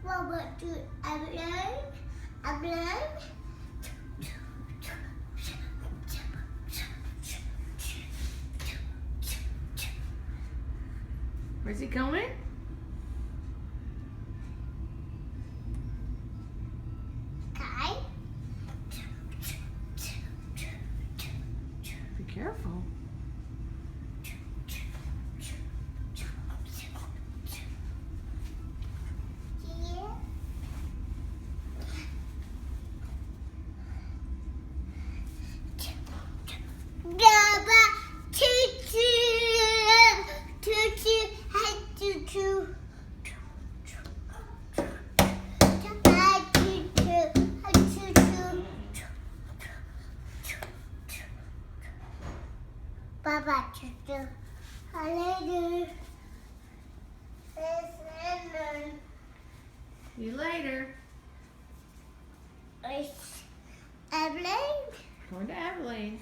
Baba to Evelyn. Where's he going? Kai. Be careful. Here. Baba choo-choo. Choo-choo. Hi, choo-choo. Hi, choo-choo. Hi, choo-choo. Baba choo-choo. Later. See you later. It's Evelyn. Going to Abilene.